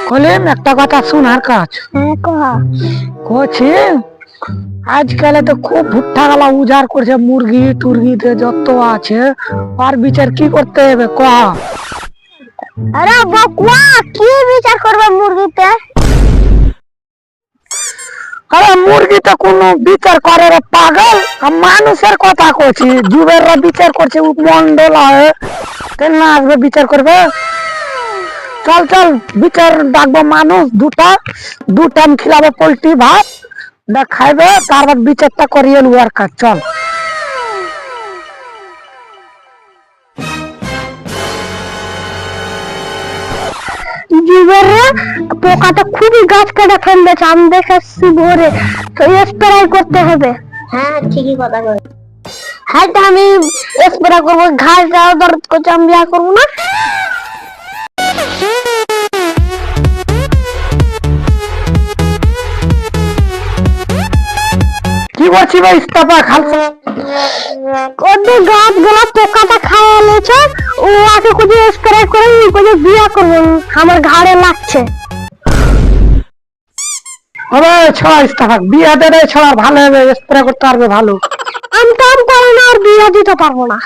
কলিম একটা কথা শোনার কাজ কছি আজকাল তো খুব ভুট্টা গলা উজাড় করছে মুরগি টুরগিতে যত আছে আর বিচার কি করতে হবে কয়া? আরে বকুয়া কি বিচার করবে মুরগিতে? আরে মুরগিতে কোনো বিচার করে রে পাগল, মানুষের কথা কছি। যুবেররা বিচার করছে মন্ডল হয় না আসবে বিচার করবে। চল চল বিচার ডাকবো মানুষ দু টাইম খিলাবো পোল্ট্রি ভাত খাইবে, তারপর বিচারটা করিয়ে নেবো আর কাজ। চল যুবেররা পোকাটা খুবই গাছ কেটে ফেলতেছে, আমি দেখেছি ভোরে, তো স্প্রে করতে হবে। হ্যাঁ ঠিকই কথা বল। হ্যাঁ তো আমি স্প্রে করবো, ঘাস যাও দরদ করছে, আমি বিয়া করবো না। কি বলছি ভাই ইস্তফা খালসা ওদের গাছ গুলা পোকাটা খাইয়ে নিয়েছে, ও আগে খুঁজে স্প্রে করে খুঁজে বিয়া করবো, আমার ঘাড়ে লাগছে। হবে ছড়া ইস্তফা বিয়ে দেবে ছড়া ভালো হবে, স্প্রে করতে পারবে ভালো। আমি কাম পারি না আর বিয়া দিতে পারবো না।